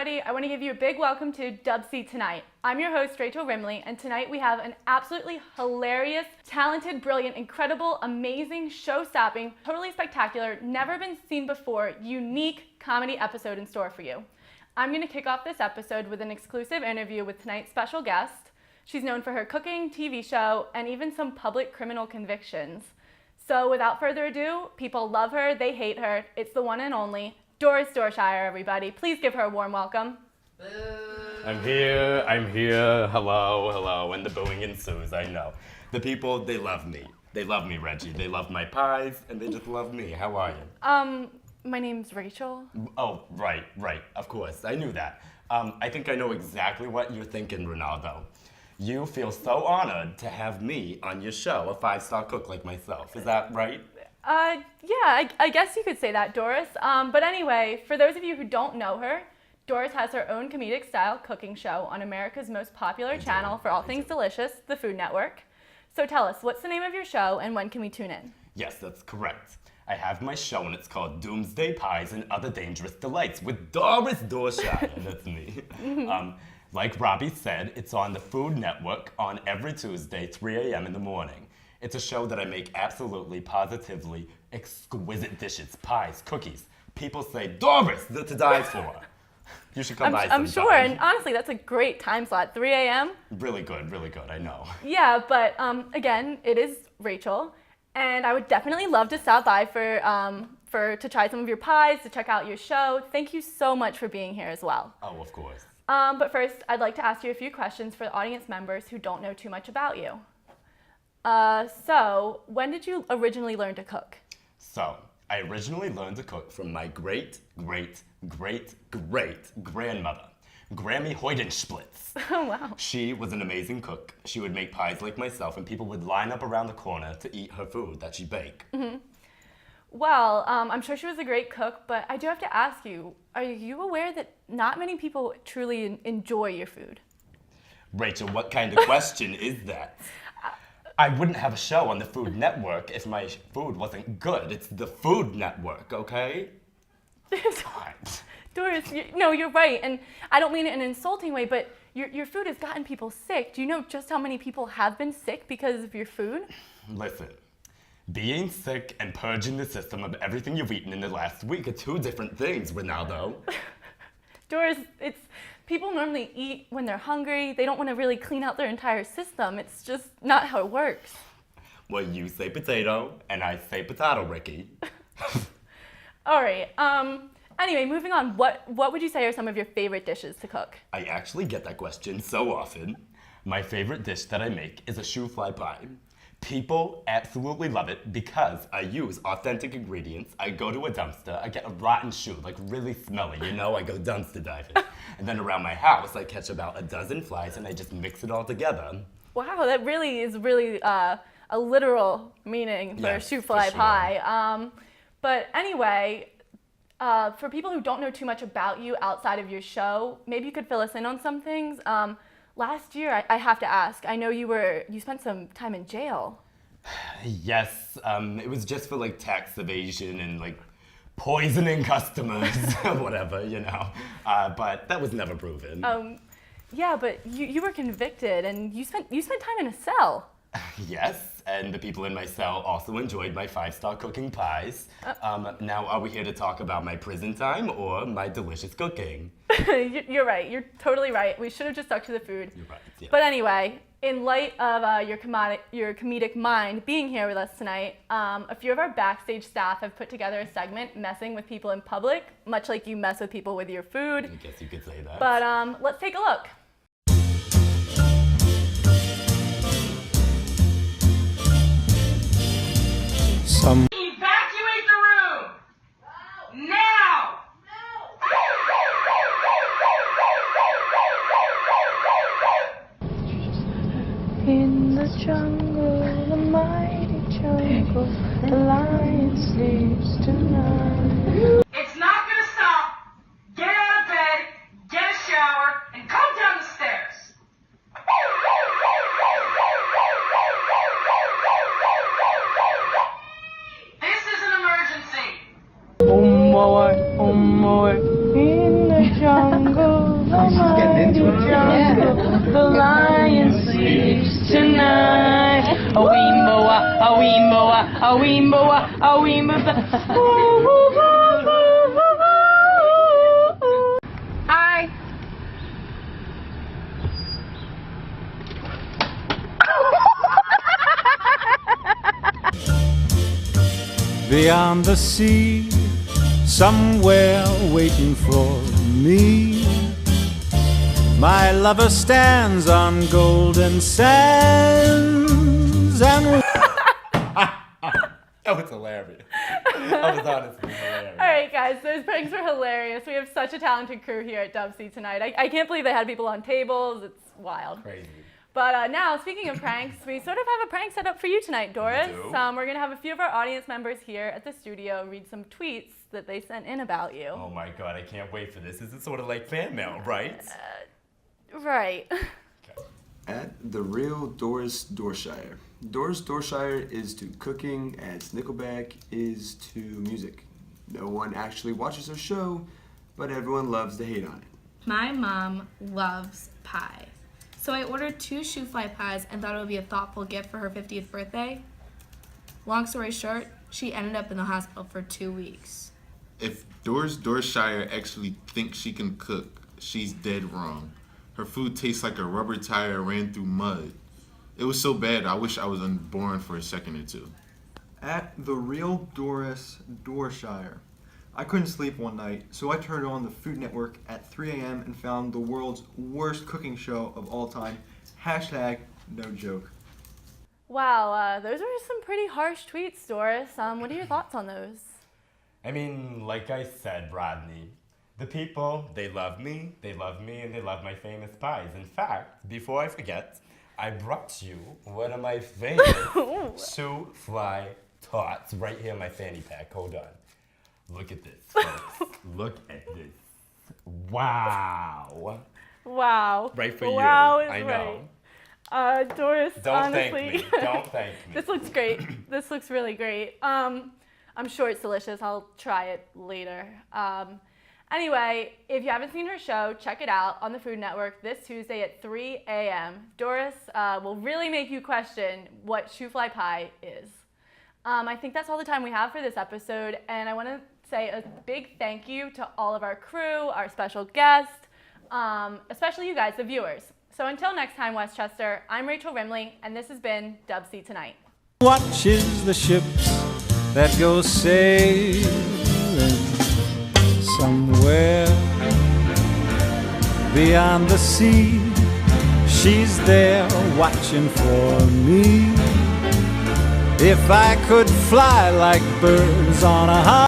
everybody. I want to give you a big welcome to Dubsy Tonight. I'm your host, Rachel Rimley, and tonight we have an absolutely hilarious, talented, brilliant, incredible, amazing, show-stopping, totally spectacular, never been seen before, unique comedy episode in store for you. I'm going to kick off this episode with an exclusive interview with tonight's special guest. She's known for her cooking, TV show, and even some public criminal convictions. So without further ado, people love her, they hate her. It's the one and only Doris Dorshire, everybody. Please give her a warm welcome. I'm here, hello, and the booing ensues, I know. The people, they love me. They love me, Reggie. They love my pies, and they just love me. How are you? My name's Rachel. Oh, right, of course, I knew that. I think I know exactly what you're thinking, Ronaldo. You feel so honored to have me on your show, a five-star cook like myself. Is that right? Yeah, I guess you could say that, Doris. But anyway, for those of you who don't know her, Doris has her own comedic-style cooking show on America's most popular channel for all things delicious, the Food Network. So tell us, what's the name of your show and when can we tune in? Yes, that's correct. I have my show and it's called Doomsday Pies and Other Dangerous Delights with Doris Dorshire. That's me. Like Robbie said, it's on the Food Network on every Tuesday, 3 a.m. in the morning. It's a show that I make absolutely, positively exquisite dishes, pies, cookies. People say, Doris, they're to die for. You should come by sometime. I'm sure, and honestly, that's a great time slot, 3 a.m. Really good, I know. Yeah, but again, it is Rachel, and I would definitely love to stop by to try some of your pies, to check out your show. Thank you so much for being here as well. Oh, of course. But first, I'd like to ask you a few questions for the audience members who don't know too much about you. So, when did you originally learn to cook? So, I originally learned to cook from my great-great-great-great-grandmother, Grammy Hoydenschplitz. Oh, wow. She was an amazing cook. She would make pies like myself, and people would line up around the corner to eat her food that she'd bake. Mm-hmm. Well, I'm sure she was a great cook, but I do have to ask you, are you aware that not many people truly enjoy your food? Rachel, what kind of question is that? I wouldn't have a show on the Food Network if my food wasn't good. It's the Food Network, okay? Doris, you're right, and I don't mean it in an insulting way, but your food has gotten people sick. Do you know just how many people have been sick because of your food? Listen, being sick and purging the system of everything you've eaten in the last week are two different things, Ronaldo. Doris, people normally eat when they're hungry. They don't want to really clean out their entire system. It's just not how it works. Well, you say potato, and I say potato, Ricky. All right. Anyway, moving on. What would you say are some of your favorite dishes to cook? I actually get that question so often. My favorite dish that I make is a shoe fly pie. People absolutely love it because I use authentic ingredients. I go to a dumpster, I get a rotten shoe, like really smelly, I go dumpster diving. And then around my house, I catch about a dozen flies and I just mix it all together. Wow, that really is a literal meaning for a shoe fly pie. But anyway, for people who don't know too much about you outside of your show, maybe you could fill us in on some things. Last year, I have to ask, I know you spent some time in jail. Yes, it was just for tax evasion and poisoning customers, whatever, but that was never proven. Yeah, but you were convicted and you spent time in a cell. Yes, and the people in my cell also enjoyed my five-star cooking pies. Now, are we here to talk about my prison time or my delicious cooking? You're right. You're totally right. We should have just stuck to the food. You're right, yeah. But anyway, in light of your comedic mind being here with us tonight, a few of our backstage staff have put together a segment messing with people in public, much like you mess with people with your food. I guess you could say that. But let's take a look. Evacuate the room! No. Now! In the jungle, the mighty jungle, the lion sleeps tonight. It's not gonna stop. Get out of bed, get a shower, and come down the stairs. This is an emergency. Oh my, in the jungle. the lion sleeps tonight. A weemoa, a weemoa, a weemoa, a weemoa. Hi. Beyond the sea, somewhere waiting for me, my lover stands on golden sands and That was hilarious. That was honestly hilarious. All right, guys, those pranks were hilarious. We have such a talented crew here at Dubsy tonight. I can't believe they had people on tables. It's wild. Crazy. But now, speaking of pranks, we sort of have a prank set up for you tonight, Doris. We do? We're going to have a few of our audience members here at the studio read some tweets that they sent in about you. Oh my god, I can't wait for this. This is sort of like fan mail, right? Right. At the real Doris Dorshire. Doris Dorshire is to cooking as Nickelback is to music. No one actually watches her show, but everyone loves to hate on it. My mom loves pie. So I ordered 2 shoe fly pies and thought it would be a thoughtful gift for her 50th birthday. Long story short, she ended up in the hospital for 2 weeks. If Doris Dorshire actually thinks she can cook, she's dead wrong. Her food tastes like a rubber tire ran through mud. It was so bad, I wish I was unborn for a second or two. At the real Doris Dorshire. I couldn't sleep one night, so I turned on the Food Network at 3 a.m. and found the world's worst cooking show of all time. Hashtag no joke. Wow, those were some pretty harsh tweets, Doris. What are your thoughts on those? I mean, like I said, Rodney, the people, they love me, and they love my famous pies. In fact, before I forget, I brought you one of my favorite shoe fly tots right here in my fanny pack. Hold on. Look at this, folks. Look at this. Wow. Wow. Right for wow you. Is I know. Right. Doris, Don't honestly. thank me. Don't thank me. This looks great. This looks really great. I'm sure it's delicious. I'll try it later. Anyway, if you haven't seen her show, check it out on the Food Network this Tuesday at 3 a.m. Doris will really make you question what shoe fly pie is. I think that's all the time we have for this episode, and I want to say a big thank you to all of our crew, our special guest, especially you guys, the viewers. So until next time, Westchester, I'm Rachel Rimley, and this has been Dubsy Tonight. watches the ships that go sailing somewhere beyond the sea. She's there watching for me. If I could fly like birds on a high